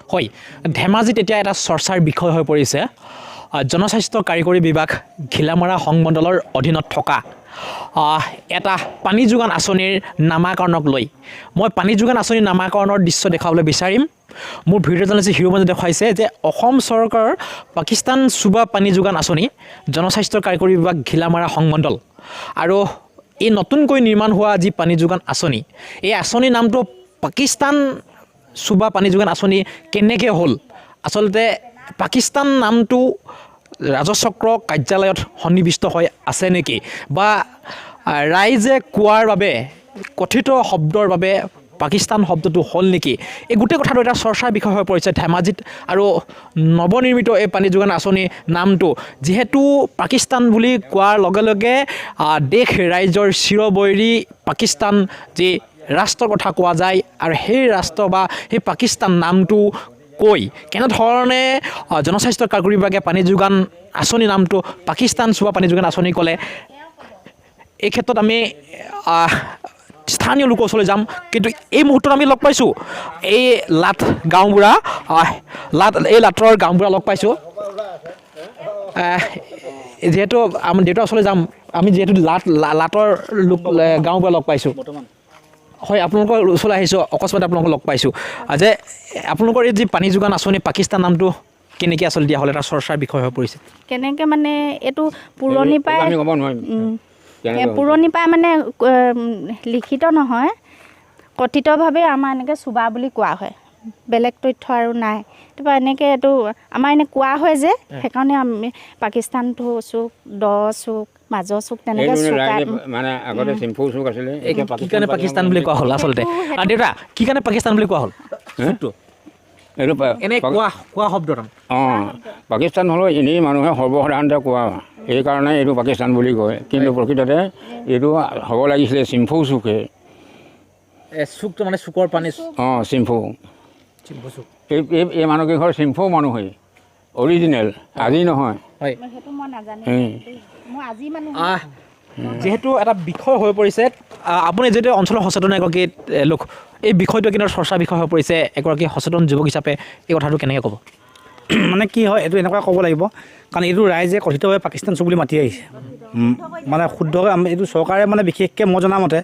হয় ধেমাজিত এতিয়া এটা চৰ্চাৰ বিষয় হৈ পৰিছে জনস্বাস্থ্য কাৰিকৰী বিভাগ ঘিলামৰা সংমণ্ডলৰ অধীনত থকা এটা পানী যোগান আঁচনিৰ নামাকৰণক লৈ মই পানী যোগান আঁচনিৰ নামাকৰণৰ দৃশ্য দেখাবলৈ বিচাৰিম মোৰ ভিডিঅ' জাৰ্নেলিষ্ট হিৰোমনে দেখুৱাইছে যে অসম চৰকাৰৰ পাকিস্তান চুবা পানী যোগান আঁচনি জনস্বাস্থ্য কাৰিকৰী বিভাগ ঘিলামৰা সংমণ্ডল আৰু এই নতুনকৈ নিৰ্মাণ হোৱা যি পানী যোগান আঁচনি এই আঁচনিৰ নামটো পাকিস্তান চুবা পানী যোগান আঁচনি কেনেকৈ হ'ল আচলতে পাকিস্তান নামটো ৰাজচক্ৰ কাৰ্যালয়ত সন্নিৱিষ্ট হৈ আছে নেকি বা ৰাইজে কোৱাৰ বাবে কথিত শব্দৰ বাবে পাকিস্তান শব্দটো হ'ল নেকি এই গোটেই কথাটো এটা চৰ্চাৰ বিষয় হৈ পৰিছে ধেমাজিত আৰু নৱনিৰ্মিত এই পানী যোগান আঁচনিৰ নামটো যিহেতু পাকিস্তান বুলি কোৱাৰ লগে লগে দেশ ৰাইজৰ চিৰবৈৰী পাকিস্তান যি ৰাষ্ট্ৰৰ কথা কোৱা যায় আৰু সেই ৰাষ্ট্ৰ বা সেই পাকিস্তান নামটো কৈ কেনেধৰণে জনস্বাস্থ্য কাৰিকৰী বিভাগে পানী যোগান আঁচনি নামটো পাকিস্তান চুবা পানী যোগান আঁচনি ক'লে এই ক্ষেত্ৰত আমি স্থানীয় লোকৰ ওচৰলৈ যাম কিন্তু এই মুহূৰ্তত আমি লগ পাইছোঁ এই লাট গাঁওবুঢ়া লাটৰ গাঁওবুঢ়া লগ পাইছোঁ যিহেতু আমি দেউতাৰ ওচৰলৈ যাম আমি যিহেতু লাটৰ লোক গাঁওবুঢ়া লগ পাইছোঁ হয় আপোনালোকৰ ওচৰলৈ আহিছোঁ অকস্মাতে আপোনালোকক লগ পাইছোঁ যে আপোনালোকৰ এই যি পানী যোগান আঁচনি পাকিস্তান নামটো কেনেকৈ আচলতে দিয়া হ'ল এটা চৰ্চাৰ বিষয় হৈ পৰিছে কেনেকৈ মানে এইটো পুৰণিৰ পৰাই মানে লিখিত নহয় কথিতভাৱে আমাৰ এনেকৈ চুবা বুলি কোৱা হয় বেলেগ তথ্য আৰু নাই তাৰপৰা এনেকৈ এইটো আমাৰ এনে কোৱা হয় যে সেইকাৰণে আমি পাকিস্তানটো চুক দ চুক মাজৰ চুক তেনেকৈ মানে আগতে চিম্ফু চুক আছিলে কি কাৰণে পাকিস্তান বুলি কোৱা হ'ল আচলতে দেউতা কি কাৰণে পাকিস্তান বুলি কোৱা হ'ল এইটো এনে কোৱা শব্দ পাকিস্তান হ'লেও এনেই মানুহে সৰ্বসাধাৰণতে কোৱা এইকাৰণে এইটো পাকিস্তান বুলি কয় কিন্তু প্ৰকৃততে এইটো হ'ব লাগিছিলে চিম্ফু চুকে চুকটো মানে চুকৰ পানী চিম্ফু এই মানুহকেইঘৰ চিম্ফু মানুহেই অৰিজিনেল আজি নহয় হয় সেইটো মই নাজানো মই আজি মানুহ যিহেতু এটা বিষয় হৈ পৰিছে আপুনি যিহেতু অঞ্চলৰ সচেতন এগৰাকী লোক এই বিষয়টো কেনেদৰে চৰ্চাৰ বিষয় হৈ পৰিছে এগৰাকী সচেতন যুৱক হিচাপে এই কথাটো কেনেকৈ ক'ব মানে কি হয় এইটো এনেকুৱা ক'ব লাগিব কাৰণ এইটো ৰাইজে কথিতভাৱে পাকিস্তান চুক বুলি মাতি আহিছে মানে শুদ্ধকৈ এইটো চৰকাৰে মানে বিশেষকৈ মই জনামতে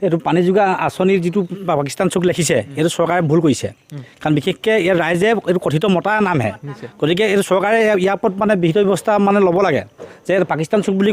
এইটো পানী যোগান আঁচনিৰ যিটো পাকিস্তান চুক লিখিছে এইটো চৰকাৰে ভুল কৰিছে কাৰণ বিশেষকৈ ইয়াৰ ৰাইজে এইটো কথিত মতাৰ নামহে গতিকে এইটো চৰকাৰে ইয়াৰ ওপৰত মানে বিহিত ব্যৱস্থা মানে ল'ব লাগে যে পাকিস্তান চুক বুলি